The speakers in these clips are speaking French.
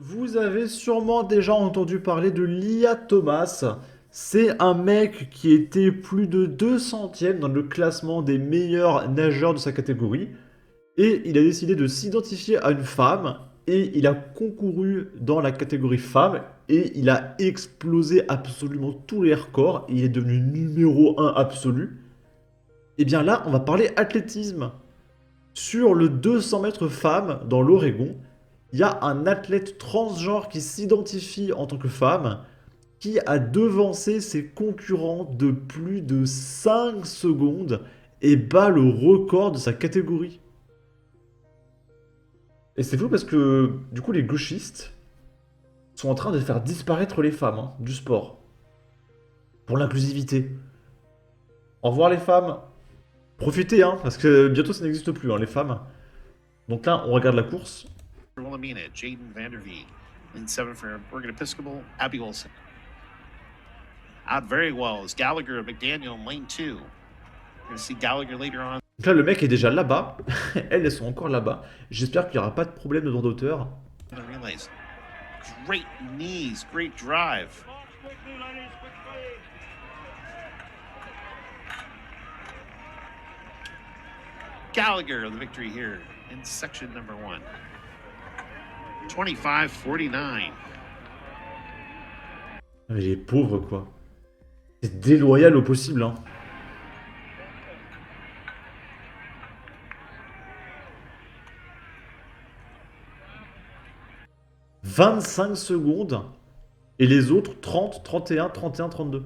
Vous avez sûrement déjà entendu parler de Lia Thomas. C'est un mec qui était plus de 200e dans le classement des meilleurs nageurs de sa catégorie. Et il a décidé de s'identifier à une femme. Et il a concouru dans la catégorie femme. Et il a explosé absolument tous les records. Il est devenu numéro 1 absolu. Et bien là, on va parler athlétisme. Sur le 200 mètres femmes dans l'Oregon, il y a un athlète transgenre qui s'identifie en tant que femme, qui a devancé ses concurrents de plus de 5 secondes et bat le record de sa catégorie. Et c'est fou parce que du coup les gauchistes sont en train de faire disparaître les femmes du sport. Pour l'inclusivité. Au revoir les femmes. Profitez parce que bientôt ça n'existe plus les femmes. Donc là on regarde la course. Wilhelmina, Jaden Vanderveen. In 7 for Bergen Episcopal, Abby Wilson. Out very well is Gallagher, McDaniel in lane 2. We're going to see Gallagher later on. Donc là, le mec est déjà là-bas. Elles sont encore là-bas. J'espère qu'il n'y aura pas de problème de droit d'auteur. The relays. Great knees, great drive. Gallagher, the victory here in section number 1. 25-49. Mais les pauvres, quoi. C'est déloyal au possible, 25 secondes. Et les autres, 30, 31, 31, 32.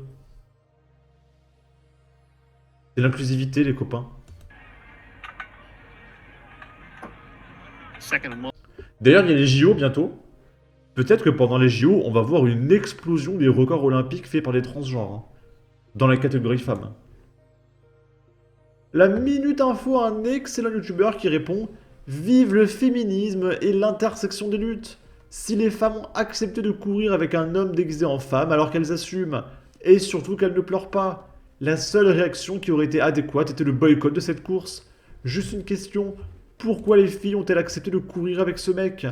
C'est l'inclusivité, les copains. D'ailleurs, il y a les JO bientôt. Peut-être que pendant les JO, on va voir une explosion des records olympiques faits par des transgenres. Dans la catégorie femmes. La Minute Info a un excellent youtubeur qui répond « Vive le féminisme et l'intersection des luttes. Si les femmes ont accepté de courir avec un homme déguisé en femme alors qu'elles assument, et surtout qu'elles ne pleurent pas, la seule réaction qui aurait été adéquate était le boycott de cette course. Juste une question, pourquoi les filles ont-elles accepté de courir avec ce mec ?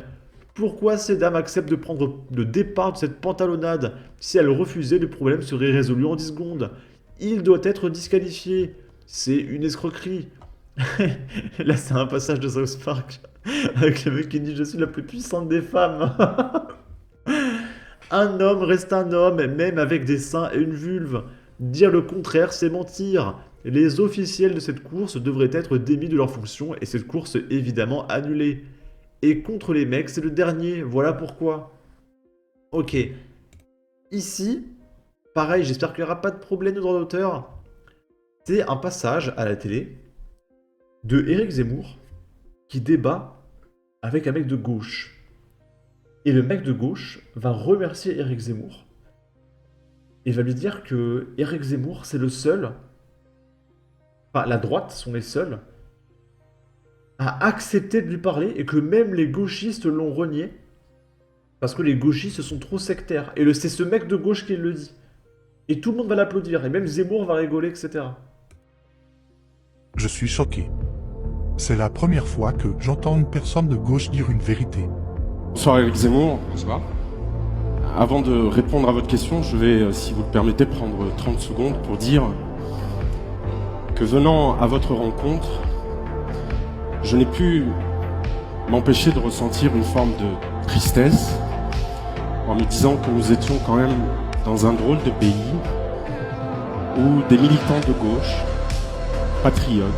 Pourquoi ces dames acceptent de prendre le départ de cette pantalonnade ? Si elles refusaient, le problème serait résolu en 10 secondes. Il doit être disqualifié. C'est une escroquerie. » Là, c'est un passage de South Park avec le mec qui dit « Je suis la plus puissante des femmes. » Un homme reste un homme, même avec des seins et une vulve. Dire le contraire, c'est mentir. Les officiels de cette course devraient être démis de leurs fonctions et cette course évidemment annulée. Et contre les mecs, c'est le dernier. Voilà pourquoi. Ok. Ici, pareil, j'espère qu'il n'y aura pas de problème de droit d'auteur. C'est un passage à la télé de Éric Zemmour qui débat avec un mec de gauche. Et le mec de gauche va remercier Éric Zemmour et va lui dire que Éric Zemmour, c'est le seul, enfin la droite sont les seuls, à accepter de lui parler et que même les gauchistes l'ont renié parce que les gauchistes sont trop sectaires. Et c'est ce mec de gauche qui le dit. Et tout le monde va l'applaudir et même Zemmour va rigoler, etc. Je suis choqué. C'est la première fois que j'entends une personne de gauche dire une vérité. Bonsoir Éric Zemmour. Bonsoir. Avant de répondre à votre question, je vais, si vous le permettez, prendre 30 secondes pour dire que venant à votre rencontre, je n'ai pu m'empêcher de ressentir une forme de tristesse en me disant que nous étions quand même dans un drôle de pays où des militants de gauche, patriotes,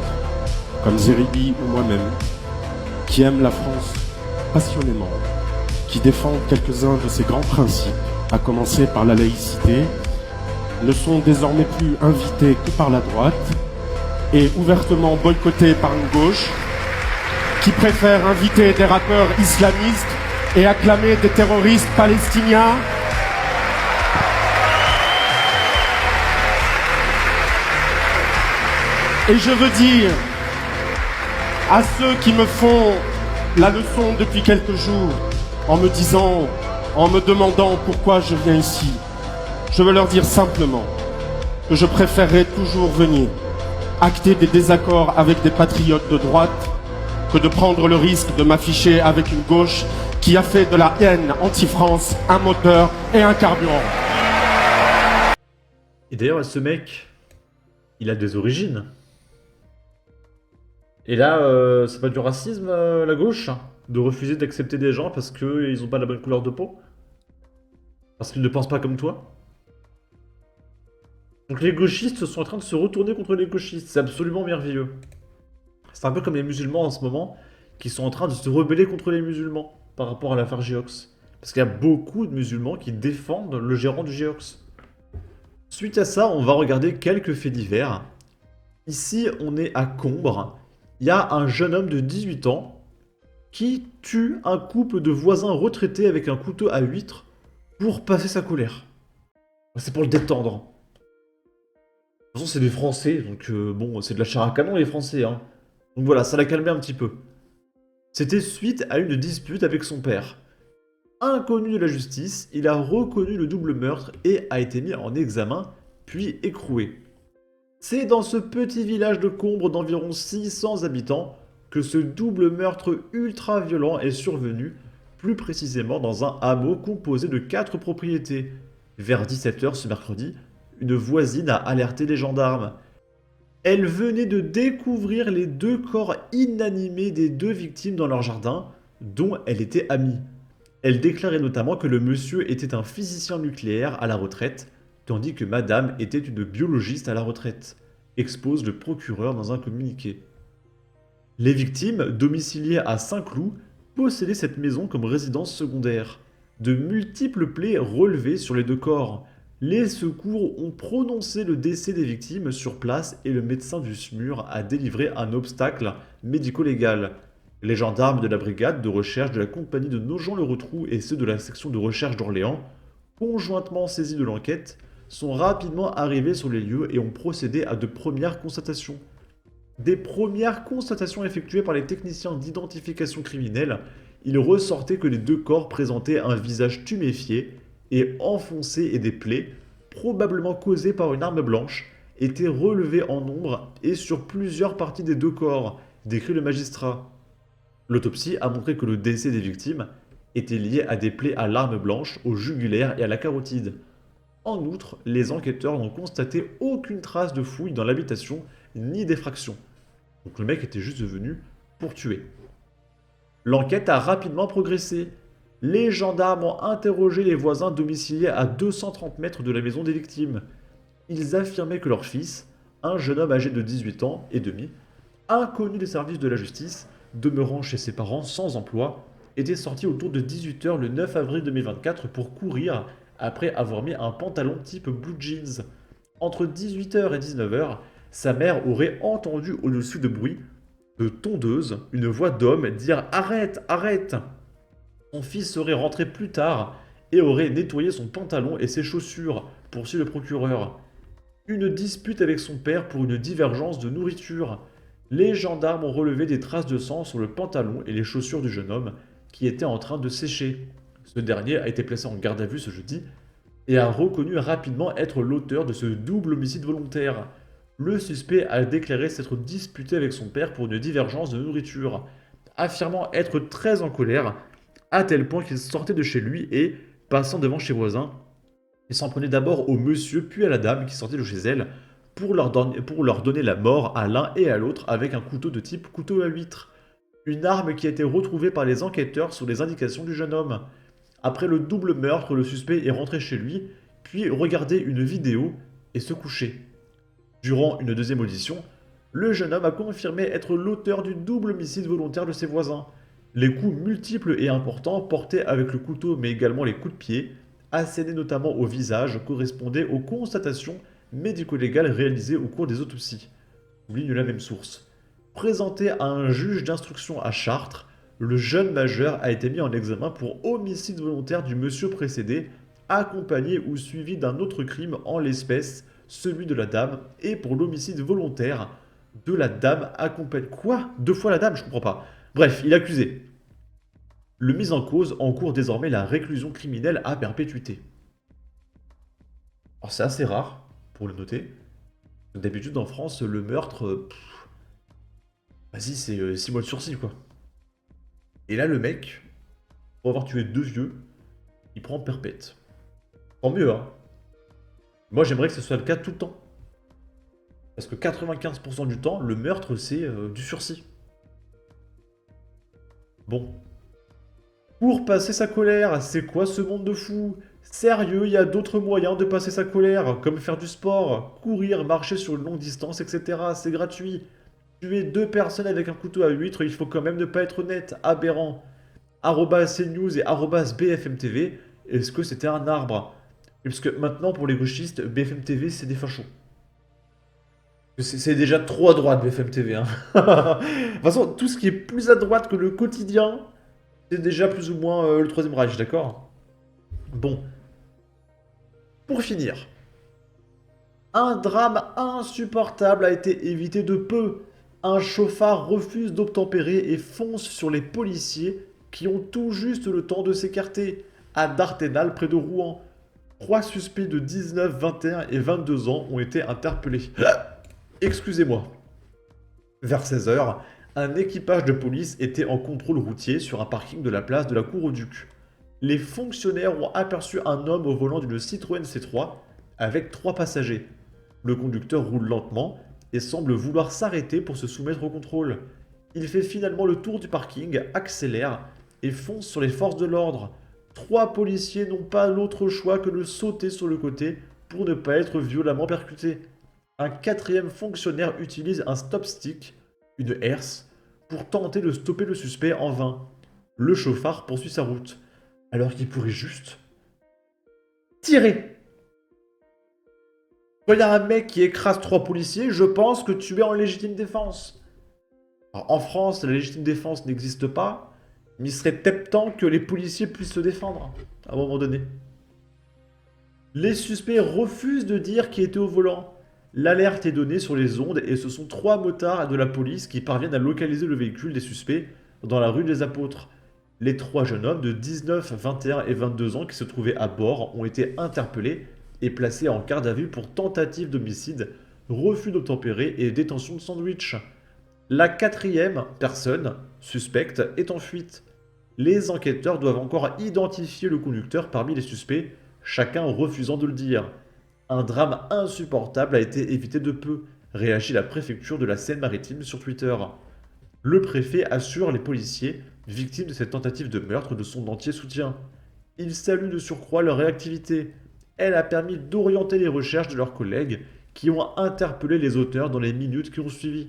comme Zeribi ou moi-même, qui aiment la France passionnément, qui défendent quelques-uns de ses grands principes, à commencer par la laïcité, ne sont désormais plus invités que par la droite et ouvertement boycottés par une gauche qui préfère inviter des rappeurs islamistes et acclamer des terroristes palestiniens. Et je veux dire à ceux qui me font la leçon depuis quelques jours, en me demandant pourquoi je viens ici, je veux leur dire simplement que je préférerais toujours venir acter des désaccords avec des patriotes de droite que de prendre le risque de m'afficher avec une gauche qui a fait de la haine anti-France un moteur et un carburant. Et d'ailleurs, ce mec, il a des origines. Et là, c'est pas du racisme, la gauche, de refuser d'accepter des gens parce qu'ils ont pas la bonne couleur de peau? Parce qu'ils ne pensent pas comme toi? Donc les gauchistes sont en train de se retourner contre les gauchistes, c'est absolument merveilleux. C'est un peu comme les musulmans en ce moment, qui sont en train de se rebeller contre les musulmans par rapport à l'affaire Geox. Parce qu'il y a beaucoup de musulmans qui défendent le gérant du Geox. Suite à ça, on va regarder quelques faits divers. Ici, on est à Combre. Il y a un jeune homme de 18 ans qui tue un couple de voisins retraités avec un couteau à huître pour passer sa colère. C'est pour le détendre. De toute façon, c'est des Français, donc bon, c'est de la chair à canon les Français, hein. Donc voilà, ça l'a calmé un petit peu. C'était suite à une dispute avec son père. Inconnu de la justice, il a reconnu le double meurtre et a été mis en examen, puis écroué. C'est dans ce petit village de Combre d'environ 600 habitants que ce double meurtre ultra violent est survenu, plus précisément dans un hameau composé de 4 propriétés. Vers 17 h ce mercredi, une voisine a alerté les gendarmes. Elle venait de découvrir les 2 corps inanimés des 2 victimes dans leur jardin, dont elle était amie. Elle déclarait notamment que le monsieur était un physicien nucléaire à la retraite, tandis que madame était une biologiste à la retraite, expose le procureur dans un communiqué. Les victimes, domiciliées à Saint-Cloud, possédaient cette maison comme résidence secondaire. De multiples plaies relevées sur les 2 corps. Les secours ont prononcé le décès des victimes sur place et le médecin du SMUR a délivré un obstacle médico-légal. Les gendarmes de la brigade de recherche de la compagnie de Nogent-le-Rotrou et ceux de la section de recherche d'Orléans, conjointement saisis de l'enquête, sont rapidement arrivés sur les lieux et ont procédé à de premières constatations. Des premières constatations effectuées par les techniciens d'identification criminelle, il ressortait que les 2 corps présentaient un visage tuméfié et enfoncé et des plaies, probablement causées par une arme blanche, étaient relevées en nombre et sur plusieurs parties des 2 corps, décrit le magistrat. L'autopsie a montré que le décès des victimes était lié à des plaies à l'arme blanche, au jugulaire et à la carotide. En outre, les enquêteurs n'ont constaté aucune trace de fouille dans l'habitation ni d'effraction. Donc le mec était juste venu pour tuer. L'enquête a rapidement progressé. Les gendarmes ont interrogé les voisins domiciliés à 230 mètres de la maison des victimes. Ils affirmaient que leur fils, un jeune homme âgé de 18 ans et demi, inconnu des services de la justice, demeurant chez ses parents sans emploi, était sorti autour de 18 h le 9 avril 2024 pour courir après avoir mis un pantalon type blue jeans. Entre 18 h et 19 h, sa mère aurait entendu au-dessus de bruit de tondeuse une voix d'homme dire « Arrête, arrête !» Son fils serait rentré plus tard et aurait nettoyé son pantalon et ses chaussures, poursuit le procureur. Une dispute avec son père pour une divergence de nourriture. Les gendarmes ont relevé des traces de sang sur le pantalon et les chaussures du jeune homme qui était en train de sécher. Ce dernier a été placé en garde à vue ce jeudi et a reconnu rapidement être l'auteur de ce double homicide volontaire. Le suspect a déclaré s'être disputé avec son père pour une divergence de nourriture, affirmant être très en colère, à tel point qu'il sortait de chez lui et, passant devant chez voisins, il s'en prenait d'abord au monsieur puis à la dame qui sortait de chez elle pour leur donner la mort à l'un et à l'autre avec un couteau de type couteau à huître. Une arme qui a été retrouvée par les enquêteurs sous les indications du jeune homme. Après le double meurtre, le suspect est rentré chez lui, puis regardé une vidéo et se couchait. Durant une deuxième audition, le jeune homme a confirmé être l'auteur du double homicide volontaire de ses voisins. Les coups multiples et importants portés avec le couteau mais également les coups de pied, assénés notamment au visage, correspondaient aux constatations médico-légales réalisées au cours des autopsies, souligne la même source. Présenté à un juge d'instruction à Chartres, le jeune majeur a été mis en examen pour homicide volontaire du monsieur précédé, accompagné ou suivi d'un autre crime en l'espèce, celui de la dame, et pour l'homicide volontaire de la dame accompagnée... Quoi ? 2 fois la dame ? Je comprends pas. Bref, il est accusé. Le mis en cause encourt désormais la réclusion criminelle à perpétuité. Alors c'est assez rare, pour le noter. D'habitude en France, le meurtre... vas-y, c'est 6 mois de sursis, quoi. Et là, le mec, pour avoir tué 2 vieux, il prend perpète. Tant mieux, hein. Moi, j'aimerais que ce soit le cas tout le temps. Parce que 95% du temps, le meurtre, c'est du sursis. Bon. Pour passer sa colère, c'est quoi ce monde de fou? Sérieux, il y a d'autres moyens de passer sa colère, comme faire du sport, courir, marcher sur une longue distance, etc. C'est gratuit. Tuer 2 personnes avec un couteau à huître, il faut quand même ne pas être honnête, aberrant. @CNews et @BFMTV, est-ce que c'était un arbre? Parce que maintenant, pour les gauchistes, BFM TV, c'est des fachos. C'est déjà trop à droite, BFM TV. Hein. De toute façon, tout ce qui est plus à droite que le quotidien, c'est déjà plus ou moins le Troisième Reich, d'accord? Bon. Pour finir, un drame insupportable a été évité de peu. Un chauffard refuse d'obtempérer et fonce sur les policiers qui ont tout juste le temps de s'écarter, à Darténal, près de Rouen. 3 suspects de 19, 21 et 22 ans ont été interpellés. Excusez-moi. Vers 16 h, un équipage de police était en contrôle routier sur un parking de la place de la Cour au Duc. Les fonctionnaires ont aperçu un homme au volant d'une Citroën C3 avec 3 passagers. Le conducteur roule lentement et semble vouloir s'arrêter pour se soumettre au contrôle. Il fait finalement le tour du parking, accélère et fonce sur les forces de l'ordre. 3 policiers n'ont pas l'autre choix que de sauter sur le côté pour ne pas être violemment percutés. Un 4e fonctionnaire utilise un stop stick, une herse, pour tenter de stopper le suspect en vain. Le chauffard poursuit sa route, alors qu'il pourrait juste tirer. Quand il y a un mec qui écrase 3 policiers, je pense que tu es en légitime défense. Alors, en France, la légitime défense n'existe pas, mais il serait peut-être temps que les policiers puissent se défendre, à un moment donné. Les suspects refusent de dire qui était au volant. L'alerte est donnée sur les ondes et ce sont 3 motards de la police qui parviennent à localiser le véhicule des suspects dans la rue des Apôtres. Les 3 jeunes hommes de 19, 21 et 22 ans qui se trouvaient à bord ont été interpellés et placés en garde à vue pour tentative d'homicide, refus d'obtempérer et détention de sandwich. La 4e personne suspecte est en fuite. Les enquêteurs doivent encore identifier le conducteur parmi les suspects, chacun refusant de le dire. Un drame insupportable a été évité de peu, réagit la préfecture de la Seine-Maritime sur Twitter. Le préfet assure les policiers, victimes de cette tentative de meurtre, de son entier soutien. Il salue de surcroît leur réactivité. Elle a permis d'orienter les recherches de leurs collègues qui ont interpellé les auteurs dans les minutes qui ont suivi.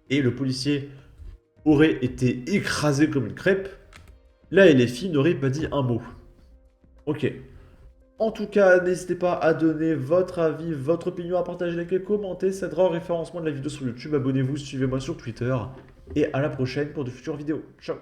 Et le policier aurait été écrasé comme une crêpe. La LFI n'aurait pas dit un mot. Ok. En tout cas, n'hésitez pas à donner votre avis, votre opinion, à partager, liker, commenter. Ça aidera au référencement de la vidéo sur YouTube. Abonnez-vous, suivez-moi sur Twitter. Et à la prochaine pour de futures vidéos. Ciao.